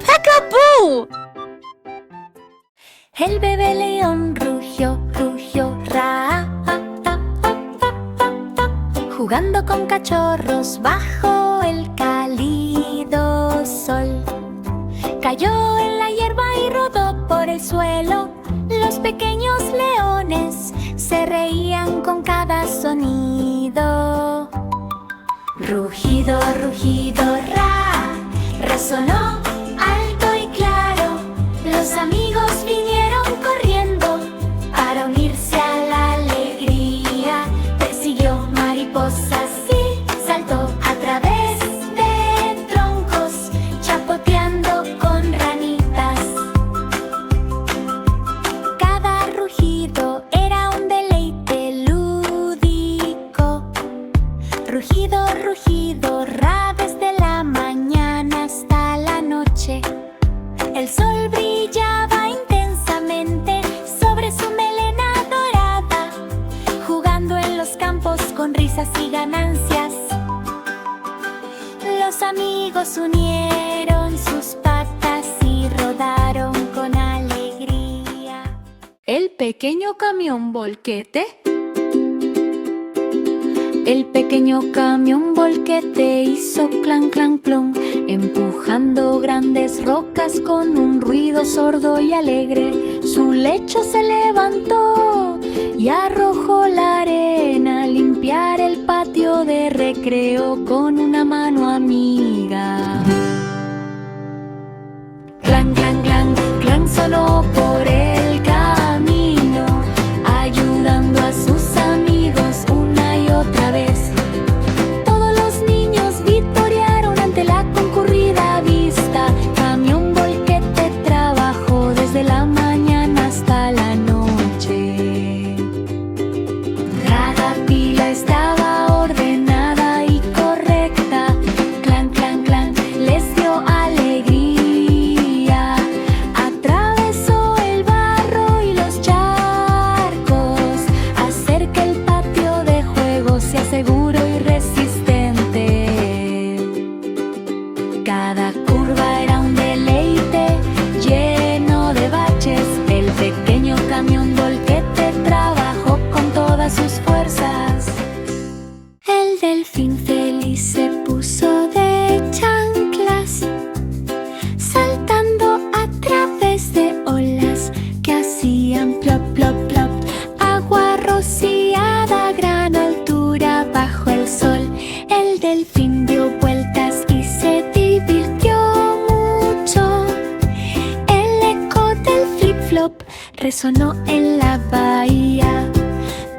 Peekaboo! El bebé león rugió, rugió, ra, jugando con cachorros bajo el cálido sol. Cayó en la hierba y rodó por el suelo. Los pequeños leones se reían con cada sonido. Rugido, rugido, ra, resonó alto y claro. Los amigos vinieron corriendo para unirse a la alegría. Persiguió mariposas y saltó a través de troncos, chapoteando con ranitas. Cada rugido era un deleite lúdico. Rugido, rugido, ra, desde la mañana hasta la noche. El sol brillaba intensamente sobre su melena dorada, jugando en los campos con risas y ganancias. Los amigos unieron sus patas y rodaron con alegría. El pequeño camión volquete. El pequeño camión volquete hizo clan, clan, plon, empujando grandes rocas con un ruido sordo y alegre. Su lecho se levantó y arrojó la arena a limpiar el patio de recreo con una mano amiga. Clan, clan, clan, clan sonó por el camino, ayudando a sus amigos una y otra vez. Todos los niños victoriaron ante la concurrida vista. Camión volquete trabajó desde la mañana hasta la noche. Cada fila estaba ordenada y correcta. Clan, clan, clan, les dio alegría. Atravesó el barro y los charcos, hacer que el patio de juego sea seguro y resistente. Cada curva era un deleite lleno de baches. El pequeño camión volquete trabajó con todas sus fuerzas. El delfín feliz se puso de chanclas, saltando a través de olas que hacían plop, plop, plop. Agua rociada a gran altura bajo el sol. El delfín dio vueltas y se divirtió mucho. El eco del flip-flop resonó en la bahía.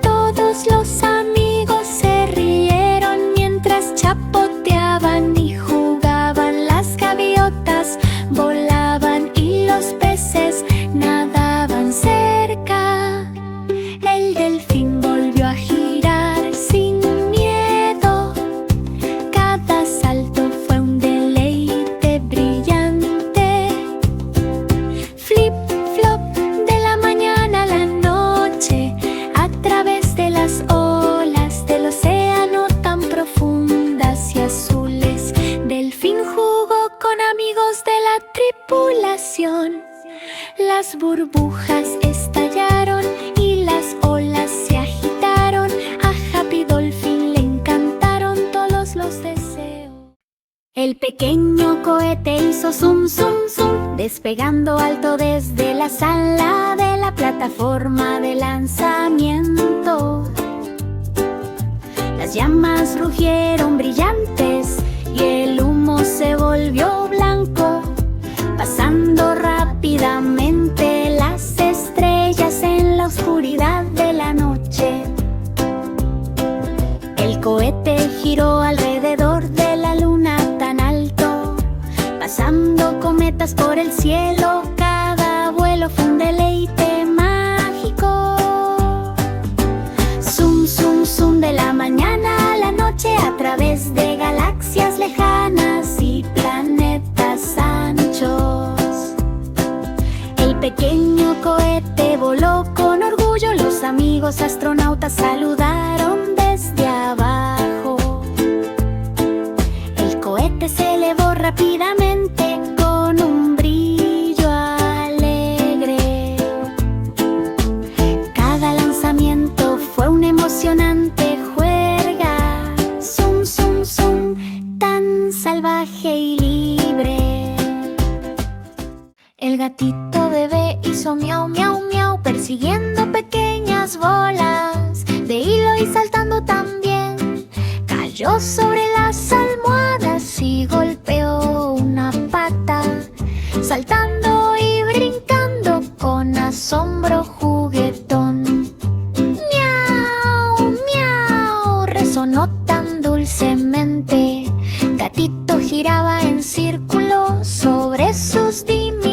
Todos los amigos se rieron mientras chapoteaban y jugaban. Las gaviotas volaban y los peces nadaban cerca. El delfín volvió a girar sin miedo. Cada salto fue un deleite brillante. Flip, flop, de la mañana a la noche, a través de las olas del océano tan profundas y azules. Delfín jugó con amigos de la tripulación. Las burbujas estallaron y las olas se agitaron. A Happy Dolphin le encantaron todos los deseos. El pequeño cohete hizo zum, zum, zum, despegando alto desde la sala de la plataforma de lanzamiento. Las llamas rugieron brillantes y el humo se volvió blanco, pasando rápidamente las estrellas en la oscuridad de la noche. El cohete giró alrededor de la luna tan alto, pasando cometas por el cielo. Cada vuelo fue un deleite mágico. Zum, zum, zum, de la mañana a la noche, a través de galaxias lejanas y planetas anchos. El pequeño cohete voló con orgullo. Los amigos astronautas saludaron desde abajo. El cohete se elevó rápidamente con un tan salvaje y libre. El gatito bebé hizo miau, miau, miau, persiguiendo pequeñas bolas de hilo y saltando también. Cayó sobre las almohadas y golpeó una pata, saltando y brincando con asombro juguetón. Miau, miau, resonó tan dulcemente. Gatito giraba en círculo sobre sus diminutos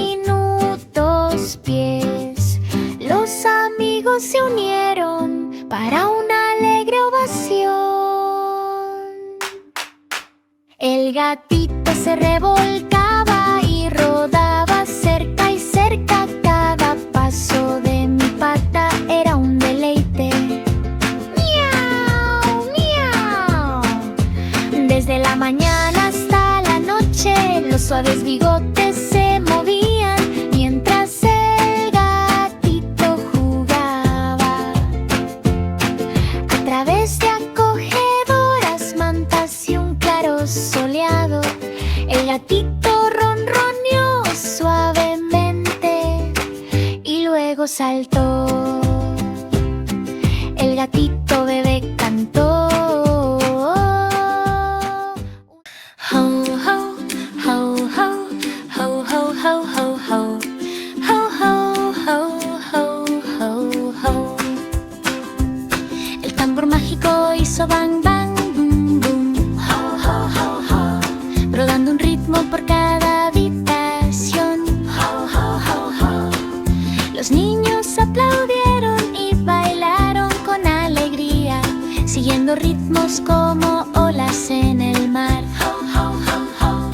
pies. Los amigos se unieron para una alegre ovación. El gatito se revolcaba y rodaba cerca y cerca. Cada paso de mi pata era un deleite. ¡Miau, miau! Desde la mañana hasta la noche, los suaves bigotes se movían mientras el gatito jugaba. A través de acogedoras mantas y un claro soleado, el gatito ronroneó suavemente y luego saltó. El gatito bebé cantó. Ho, ho, ho, ho, ho, ho, ho, ho, ho. Ho, ho, ho, ho, ho, ho. El tambor mágico hizo bang, bang, boom, boom. Ho, ho, ho, ho. Rodando un ritmo por cada habitación. Ho, ho, ho, ho. Los niños aplaudieron y bailaron con alegría, siguiendo ritmos como olas en el mar. Ho, ho, ho, ho.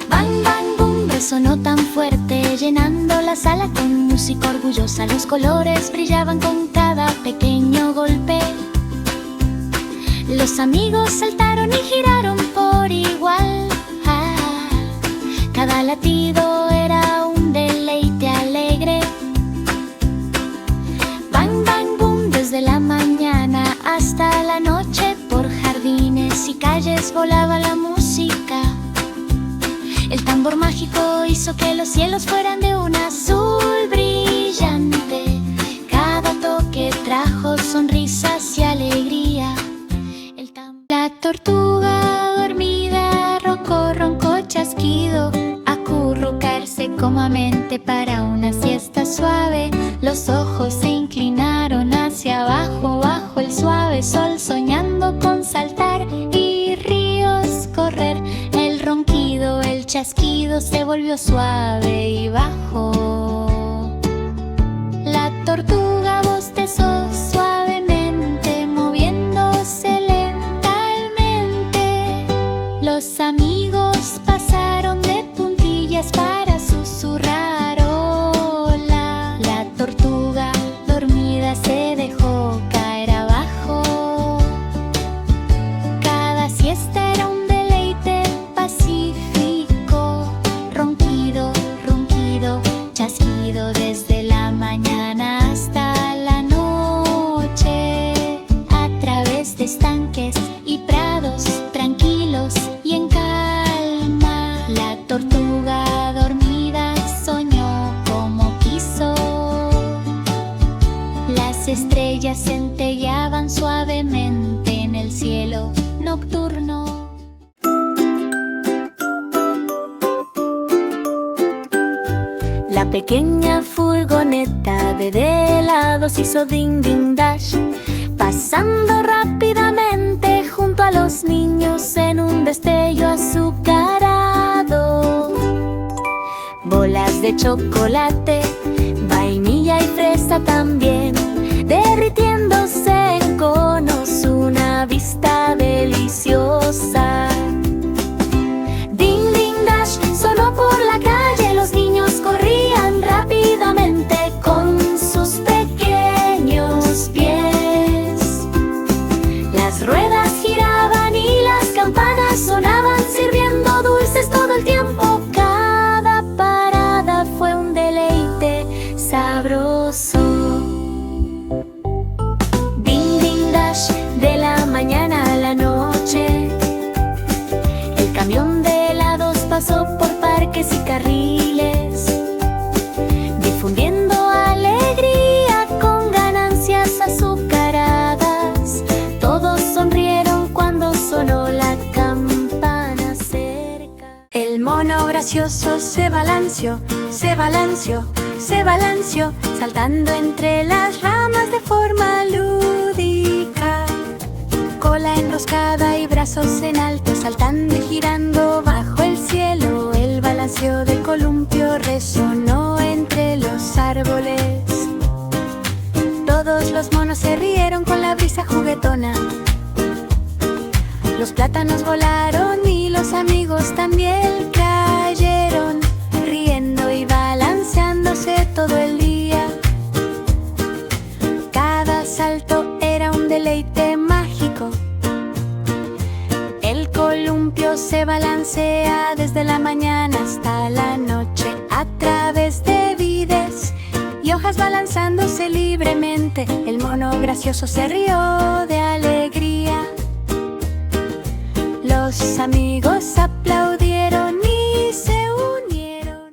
Bang, bang, boom, resonó tan fuerte, llenando la sala con música orgullosa. Los colores brillaban con cada pequeño golpe. Los amigos saltaron y giraron por igual. Cada latido era un deleite alegre. Bang, bang, boom, desde la mañana hasta la noche, por jardines y calles volaba la música. El tambor mágico hizo que los cielos fueran de un azul brillante. Cada toque trajo sonrisas y alegría. La tortuga dormida roncó, roncó chasquido, acurrucarse cómodamente para una siesta suave. Los ojos se inclinaron hacia abajo, bajo el suave sol, soñando con saltar y ríos correr. El ronquido, el chasquido se volvió suave y bajo. La tortuga bostezó suavemente, moviéndose lentamente. Los amigos pasaron de puntillas para susurrar hola. La tortuga dormida se dejó caer abajo. Cada siesta era un deleite pacífico. Ronquido, ronquido, chasquido desde la mañana hasta la noche. A través de estanques y prados tranquilos y en calma, la tortuga dormida soñó como quiso. Las estrellas centelleaban suavemente en el cielo nocturno. La pequeña furgoneta de helados hizo ding ding dash, pasando rápidamente junto a los niños en un destello azucarado. Bolas de chocolate, vainilla y fresa también, derritiéndose en conos, una vista deliciosa. Ding ding dash sonó por la calle, los niños corrían rápidamente con sus pequeños pies. Las ruedas giraban y las campanas sonaban, sirviendo dulces todo el tiempo. Cada parada fue un deleite sabroso. Ding ding dash, de la mañana a la noche, camión de helados pasó por parques y carriles, difundiendo alegría con ganancias azucaradas. Todos sonrieron cuando sonó la campana cerca. El mono gracioso se balanceó, se balanceó, se balanceó, saltando entre las ramas de forma lúdica. Cola enroscada y brazos en alto, saltando y girando bajo el cielo. El balanceo del columpio resonó entre los árboles. Todos los monos se rieron con la brisa juguetona. Los plátanos volaron y los amigos también cayeron, riendo y balanceándose todo el día. Cada salto era un deleite mágico. El columpio se balancea desde la mañana hasta la noche, a través de vides y hojas balanzándose libremente. El mono gracioso se rió de alegría. Los amigos aplaudieron y se unieron.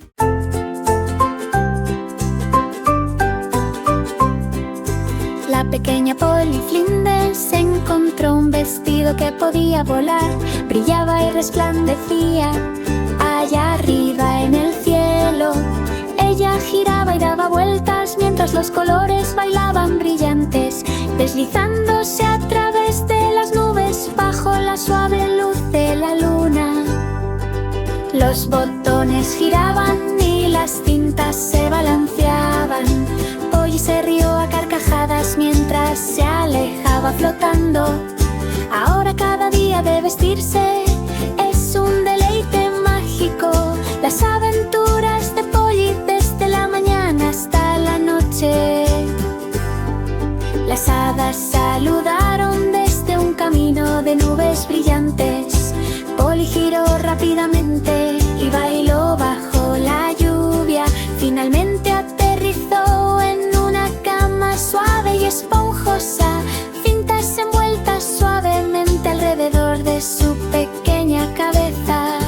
La pequeña Polly Flinders encontró un vestido que podía volar, brillaba y resplandecía allá arriba en el cielo. Ella giraba y daba vueltas mientras los colores bailaban brillantes, deslizándose a través de las nubes bajo la suave luz de la luna. Los botones giraban y las cintas se balanceaban. Polly se rió a carcajadas mientras se alejaba flotando. Ahora cada día de vestirse es un deleite mágico. Las aventuras de Polly desde la mañana hasta la noche. Las hadas saludaron desde un camino de nubes brillantes. Polly giró rápidamente y bailó bajo la lluvia. Finalmente aterrizó en una cama suave y esponjosa, cintas envueltas suavemente alrededor de su pequeña cabeza.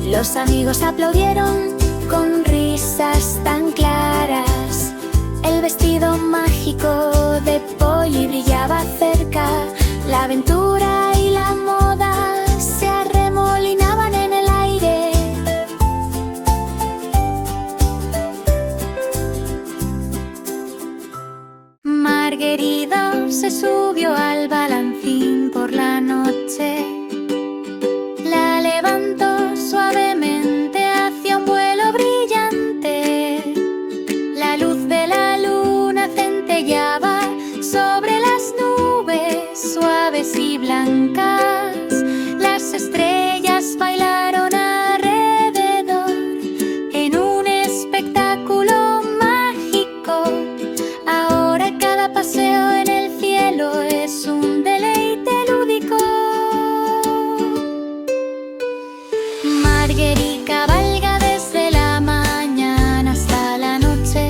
Los amigos aplaudieron con risas tan claras. El vestido mágico de Polly brillaba cerca. La aventura y la moda se arremolinaban en el aire. Marguerite se subió al balancín por la noche. La levantó suavemente hacia un vuelo brillante. La luz de la luna centellaba sobre las nubes suaves y blancas. Las estrellas bailaron alrededor en un espectáculo mágico. Ahora cada paseo en el cielo es un deleite lúdico. Marguerite cabalga desde la mañana hasta la noche.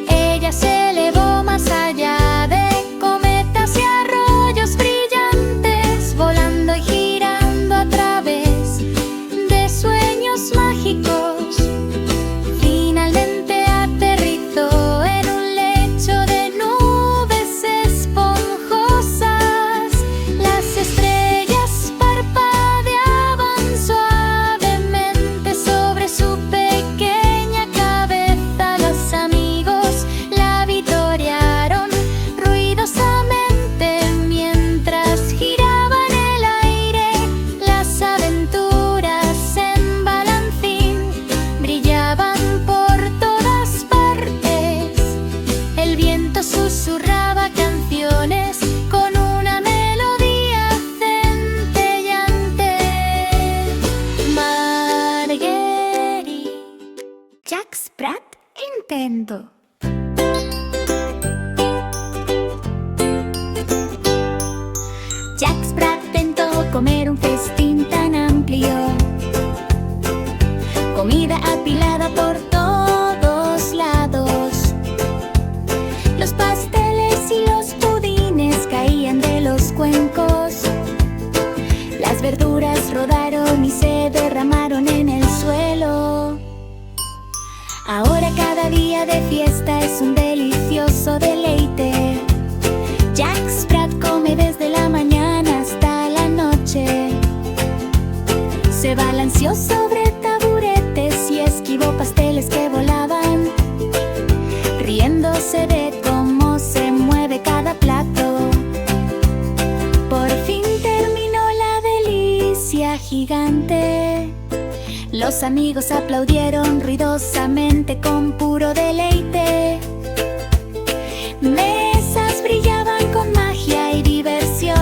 Ella se elevó más allá de cometas y arroyos brillantes, volando y girando a través de sueños mágicos. Finalmente aterrizó en un lecho de nubes esponjosas. Las estrellas parpadeaban suavemente sobre su pequeña cabeza. Los amigos la vitorearon ruidosamente mientras giraba en el aire. Las aventuras en balancín brillaban por todas partes. El viento susurraba canciones con una melodía centellante. Marguerite. Jack Sprat intento. Jack Sprat intentó comer un festín tan amplio, comida apilada por todos lados. Los pasteles y los pudines caían de los cuencos. Las Las verduras rodaron y se derramaron en el suelo. Ahora cada día de fiesta es un delicioso deleite. Jack Sprat come desde la mañana hasta la noche. Se balanceó sobre taburetes y esquivó pasteles que volaban, riéndose de cómo se mueve cada plato. Por fin terminó la delicia gigante. Los amigos aplaudieron ruidosamente con puro deleite. Mesas brillaban con magia y diversión.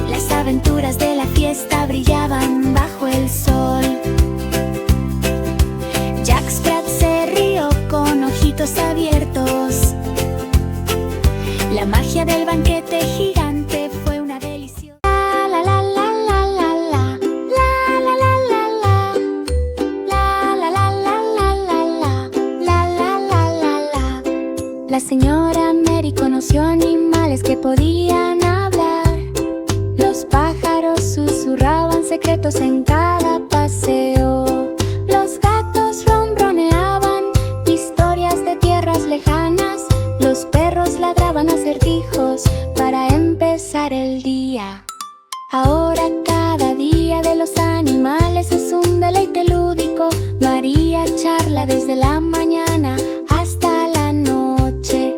Las aventuras de la fiesta brillaban bajo el sol. Jack Sprat se rió con ojitos abiertos. La magia del banquete gigante fue una deliciosa. La la la la la la, la la la la la, la la la la la la, la la la la la. La señora Mary conoció animales que podían hablar. Los pájaros susurraban secretos en cada paseo. Los gatos ronroneaban historias de tierras lejanas. Los perros ladraban acertijos para empezar el día. Ahora cada día de los animales es un deleite lúdico. María charla desde la mañana hasta la noche.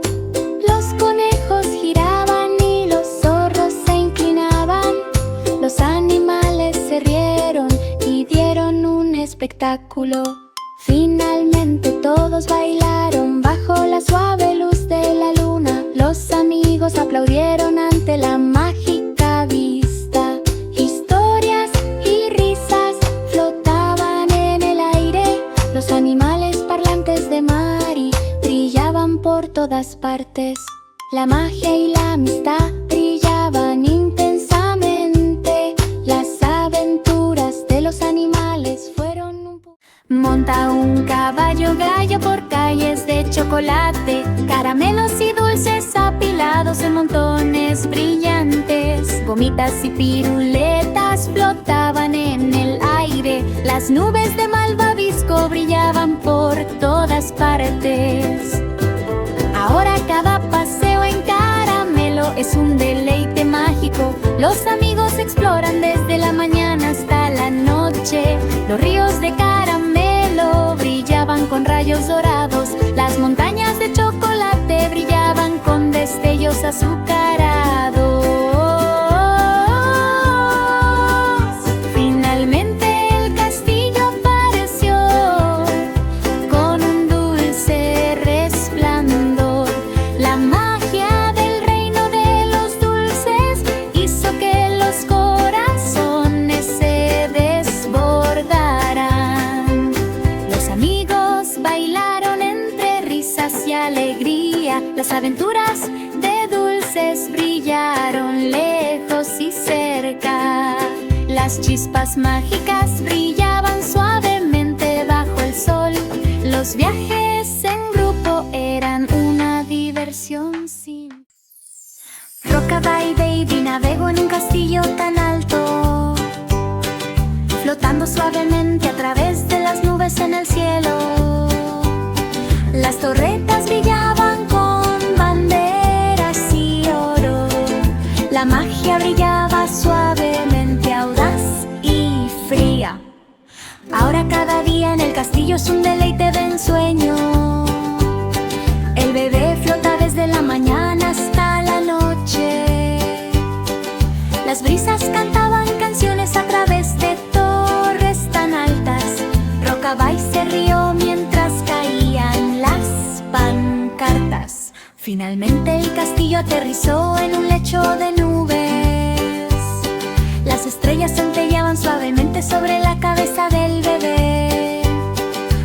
Los conejos giraban y los zorros se inclinaban. Los animales se rieron y dieron un espectáculo. Finalmente todos bailaron bajo la suave luz de la luna. Los amigos aplaudieron ante la mágica vista. Historias y risas flotaban en el aire. Los animales parlantes de Mary brillaban por todas partes. La magia y la amistad brillaban intensamente. Las aventuras de los animales fueron Monta un caballo gallo por calles de chocolate, caramelos y dulces apilados en montones brillantes. Gomitas y piruletas flotaban en el aire. Las nubes de malvavisco brillaban por todas partes. Ahora cada paseo en caramelo es un deleite mágico. Los amigos exploran desde la mañana hasta la noche. Los ríos de caramelo brillaban con rayos dorados. Las montañas de chocolate brillaban con destellos azucarados. Finalmente el castillo apareció con un dulce resplandor. La magia del reino de los dulces hizo que los corazones se desbordaran. Los amigos bailaron entre risas y alegría. Las aventuras de dulces brillaron lejos y cerca. Las chispas mágicas brillaban suavemente bajo el sol. Los viajes en grupo eran una diversión sin. Rockabye Baby navegó en un castillo tan alto, flotando suavemente a través de las nubes en el cielo. Las torretas brillaban con banderas y oro. La magia brillaba suavemente, audaz y fría. Ahora cada día en el castillo es un deleite de ensueño. El bebé flota desde la mañana hasta la noche. Las brisas cantaban canciones a través de torres tan altas. Rockabye se rió mientras caían las pancartas. Finalmente el castillo aterrizó en un lecho de nubes. Las estrellas centelleaban suavemente sobre la cabeza del bebé.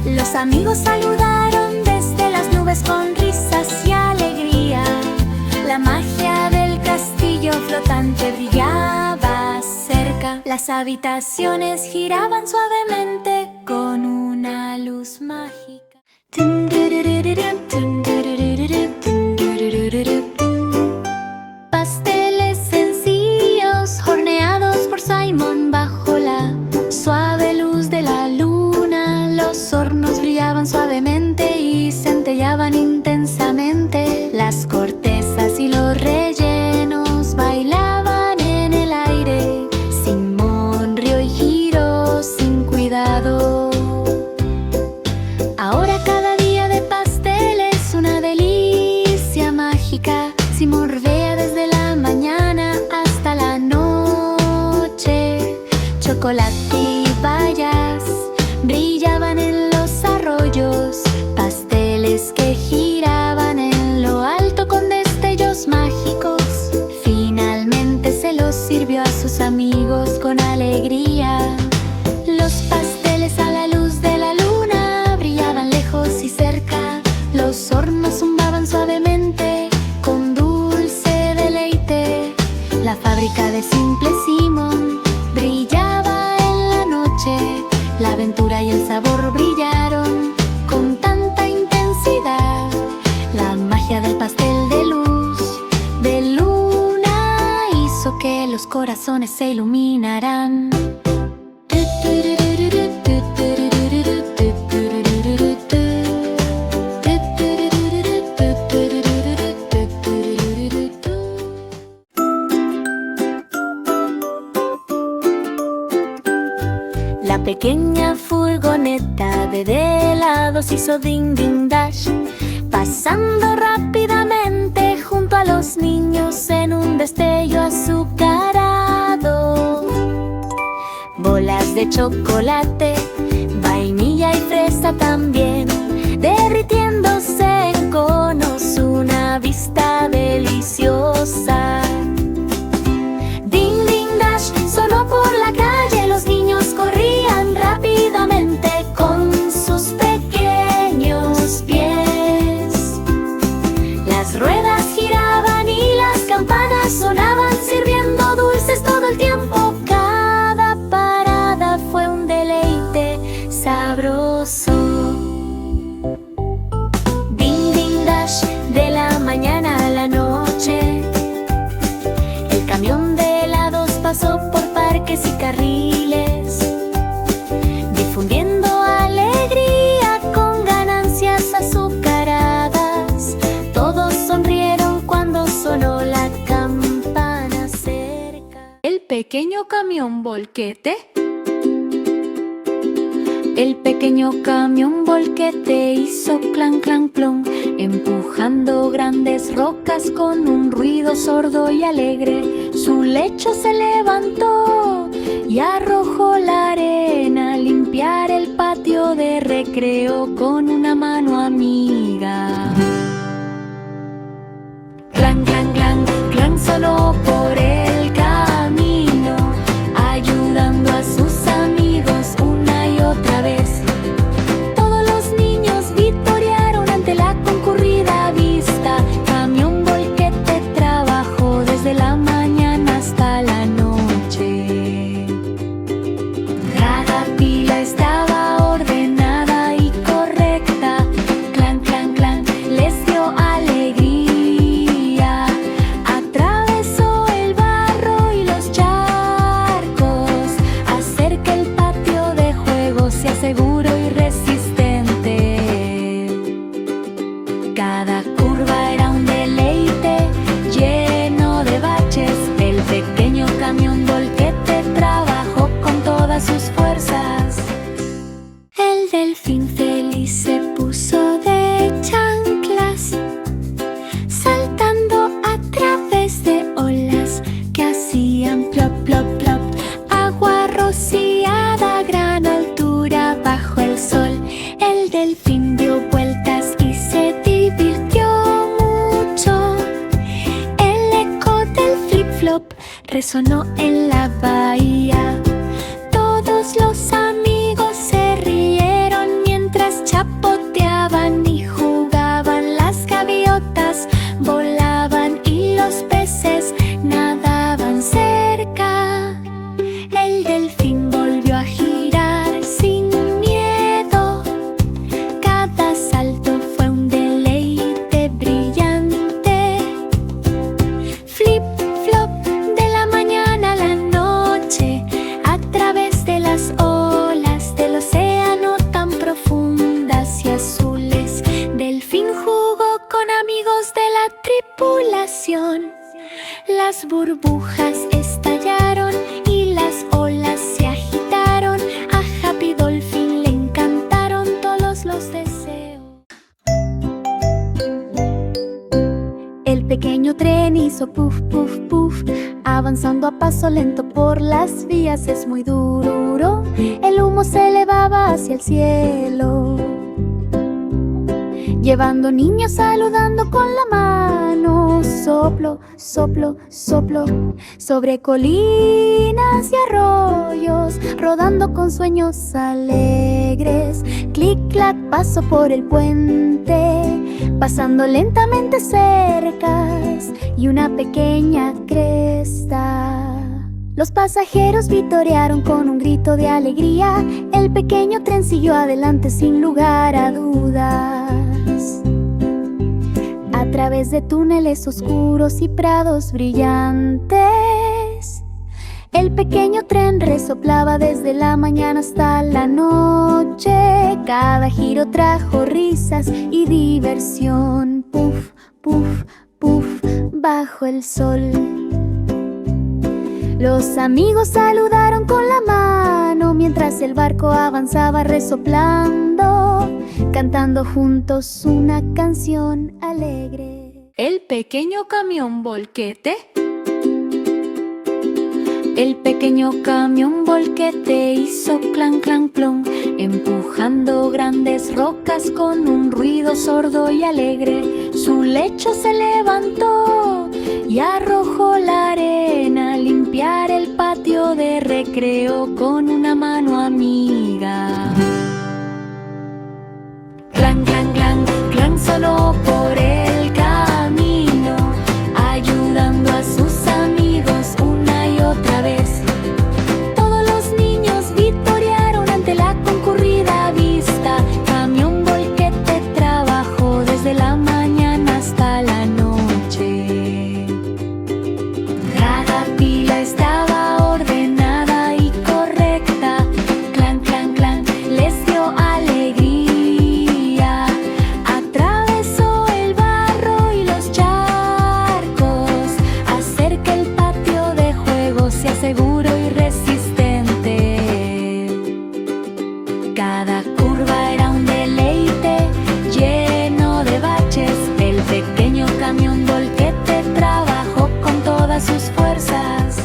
Los amigos saludaron desde las nubes con risas y alegría. La magia del castillo flotante brillaba cerca. Las habitaciones giraban suavemente con una luz mágica. Pasteles sencillos horneados Simón bajo la suave luz de la luna. Los hornos brillaban suavemente y centellaban intensamente. Las cortezas y los rellenos bailaban en el aire. Simón rió y giró sin cuidado. Ahora cada día de pastel es una delicia mágica. Simón rodea desde la mañana hasta la noche. Chocolate y bayas brillaban en los arroyos. Pasteles que giraban en lo alto con destellos mágicos. Finalmente se los sirvió a sus amigos con alegría. Los pasteles a la luz de la luna brillaban lejos y cerca. Los hornos zumbaban suavemente con dulce deleite. La fábrica de Simple Simón brillaba en la noche. La aventura y el sabor brillaron con tanta intensidad. La magia del pastel de luz de luna hizo que los corazones se iluminaran. La pequeña furgoneta de helados hizo ding ding dash, pasando rápidamente junto a los niños en un destello azucarado. Bolas de chocolate, vainilla y fresa también, derritiéndose en conos, una vista deliciosa. Ding ding dash sonó por la calle, los niños corrían rápidamente con sus pequeños pies. Las ruedas giraban y las campanas sonaban, sirviendo dulces todo el tiempo. Cada parada fue un deleite sabroso. Ding ding dash, de la mañana a la noche. El camión de helados pasó por parques y carriles, difundiendo alegría con ganancias azucaradas. Todos sonrieron cuando sonó la campana cerca. El pequeño camión volquete. El pequeño camión volquete hizo clan clan plon, empujando grandes rocas con un ruido sordo y alegre. Su lecho se levantó y arrojó la arena a limpiar el patio de recreo con una mano amiga. Clan clan clan clan sonó por el camino, ayudando a sus amigos una y otra vez. Todos los niños victoriaron ante la concurrida vista. Camión volquete trabajó desde la mañana hasta la noche. Cada pila estaba ordenada y correcta. Clan clan clan les dio alegría. Atravesó el barro y los charcos, hacer que el patio de juego sea seguro y resistente. Cada curva era un deleite lleno de baches. El pequeño camión volquete trabajó con todas sus fuerzas. El delfín feliz se puso de chanclas, saltando a través de olas que hacían plop plop plop. Agua rociada a gran altura bajo el sol. El delfín dio vueltas y se divirtió mucho. El eco del flip flop resonó en la bahía. Todos los amigos se rieron mientras chapoteaban y jugaban. Las gaviotas volaban y los peces nadaban cerca. El delfín volvió a girar sin miedo. Cada salto fue un deleite brillante. Flip flop, de la mañana a la paso, puff, puff, puff. Avanzando a paso lento por las vías, es muy duro. El humo se elevaba hacia el cielo, llevando niños saludando con la mano. Soplo, soplo, soplo, sobre colinas y arroyos, rodando con sueños alegres. Clic, clac, paso por el puente, pasando lentamente cercas y una pequeña cresta. Los pasajeros vitorearon con un grito de alegría. El pequeño tren siguió adelante sin lugar a dudas, a través de túneles oscuros y prados brillantes. El pequeño tren resoplaba desde la mañana hasta la noche. Cada giro trajo risas y diversión. Puff, puff, puff, bajo el sol. Los amigos saludaron con la mano mientras el barco avanzaba resoplando, cantando juntos una canción alegre. El pequeño camión volquete. El pequeño camión volquete hizo clan, clan, plon, empujando grandes rocas con un ruido sordo y alegre. Su lecho se levantó y arrojó la arena a limpiar el patio de recreo con una mano amiga. Clan, clan, clan, clan sonó por el camino, ayudando a sus amigos una y otra vez. Todos los niños vitorearon ante la concurrida vista. Camión volquete trabajó desde la mañana hasta la noche. Cada pila estaba ordenada y correcta. Clan, clan, clan, les dio alegría. Atravesó el barro y los charcos, hacer que el patio de juego sea seguro y resistente. Cada curva era un deleite lleno de baches. El pequeño camión volquete trabajó con todas sus fuerzas.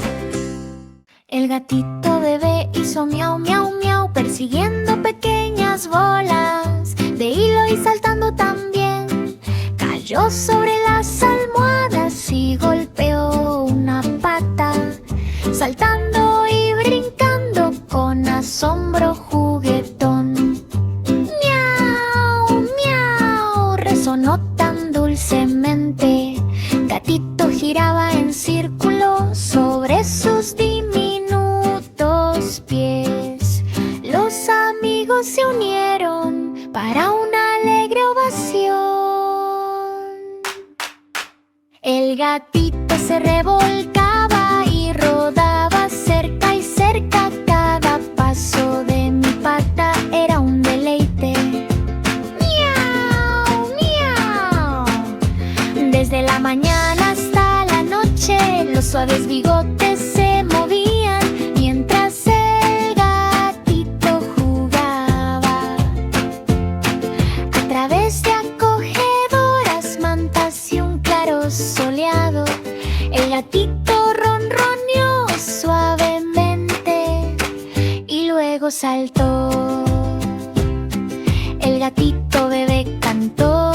El gatito bebé hizo miau, miau, miau, persiguiendo pequeñas bolas de hilo y saltando también. Cayó sobre las almohadas y golpeó una pata, saltando y brincando con asombro juguetón. Miau, miau, resonó tan dulcemente. Gatito giraba en círculo sobre sus diminutos pies. Los amigos se unieron para una alegre ovación. El gatito se revolcaba y rodaba cerca y cerca. Cada paso de mi pata era un deleite. Miau, miau. Desde la mañana hasta la noche, los suaves bigotes se movían mientras el gatito jugaba. A través de acogedoras mantas y un claro soleado, el gatito ronroneó suavemente y luego saltó. El gatito bebé cantó.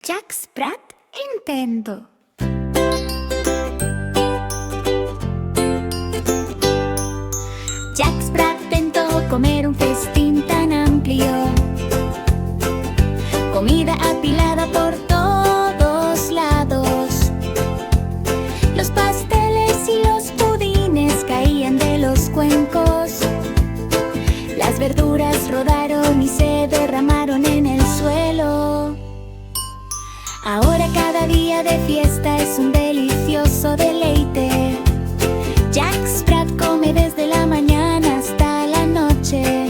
Jack Sprat intentó. Jack Sprat tentó comer un festín tan amplio, comida apilada por todos lados. Los pasteles y los pudines caían de los cuencos. Las verduras rodaron y se derramaron en el suelo. Ahora cada día de fiesta es un delicioso deleite. Jack Sprat come desde la mañana hasta la noche.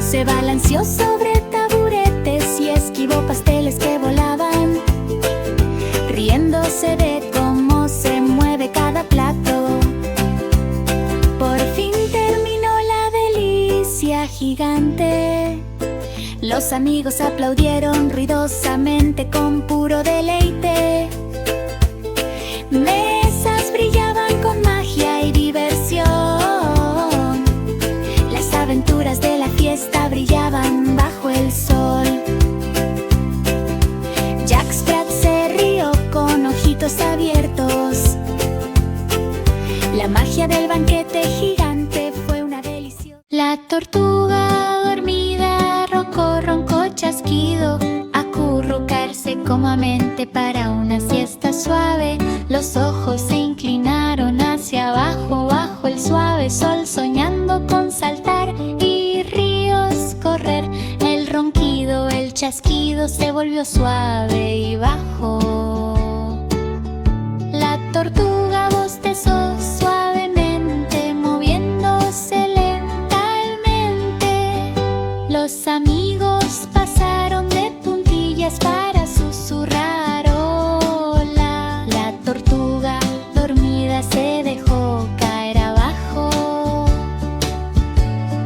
Se balanceó sobre taburetes y esquivó pasteles que volaban, riéndose de cómo se mueve cada plato. Por fin terminó la delicia gigante. Los amigos aplaudieron ruidosamente con puro deleite. Mesas brillaban con magia y diversión. Las aventuras de la fiesta brillaban bajo el sol. Jack Sprat se rió con ojitos abiertos. La magia del banquete gigante fue una delicia. La tortuga dormida roncó chasquido, acurrucarse cómodamente para una siesta suave. Los ojos se inclinaron hacia abajo bajo el suave sol, soñando con saltar y ríos correr. El ronquido, el chasquido se volvió suave y bajo. La tortuga bostezó suavemente, moviéndose lentamente. Los amigos pasaron de puntillas para susurrar hola. La tortuga dormida se dejó caer abajo.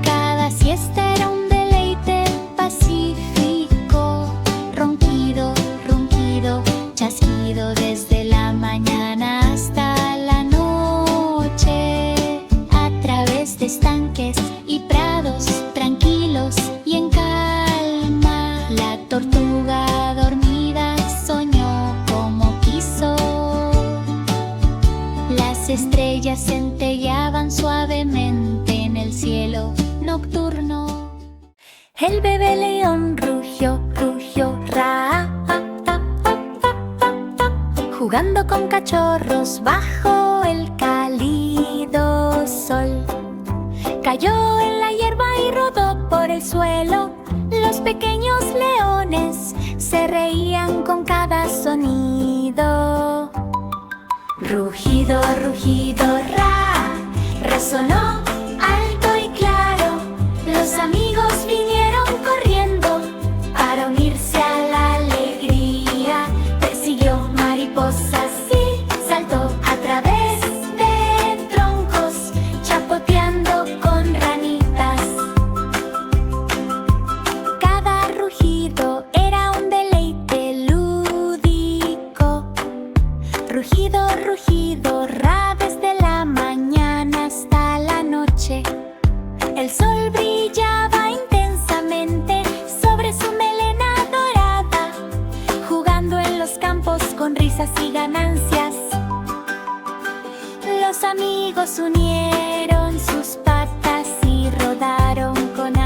Cada siesta era un deleite pacífico. Ronquido, ronquido, chasquido desde la mañana hasta la noche. A través de estanques y prados tranquilos y en calma, la tortuga dormida soñó como quiso. Las estrellas centelleaban suavemente en el cielo nocturno. El bebé león rugió, jugando con cachorros bajo el cálido sol. Cayó en la hierba y rodó por el suelo. Los pequeños leones se reían con cada sonido. Rugido, rugido, resonó alto y claro. Los amigos vinieron corriendo para unirse a la alegría. Persiguió mariposas y saltó a través de troncos, chapoteando con ranitas. Cada rugido era un deleite lúdico. Rugido, rugido, desde la mañana hasta la noche. El sol brillaba intensamente sobre su melena dorada, jugando en los campos con risas y ganancias. Los amigos unieron sus patas y rodaron con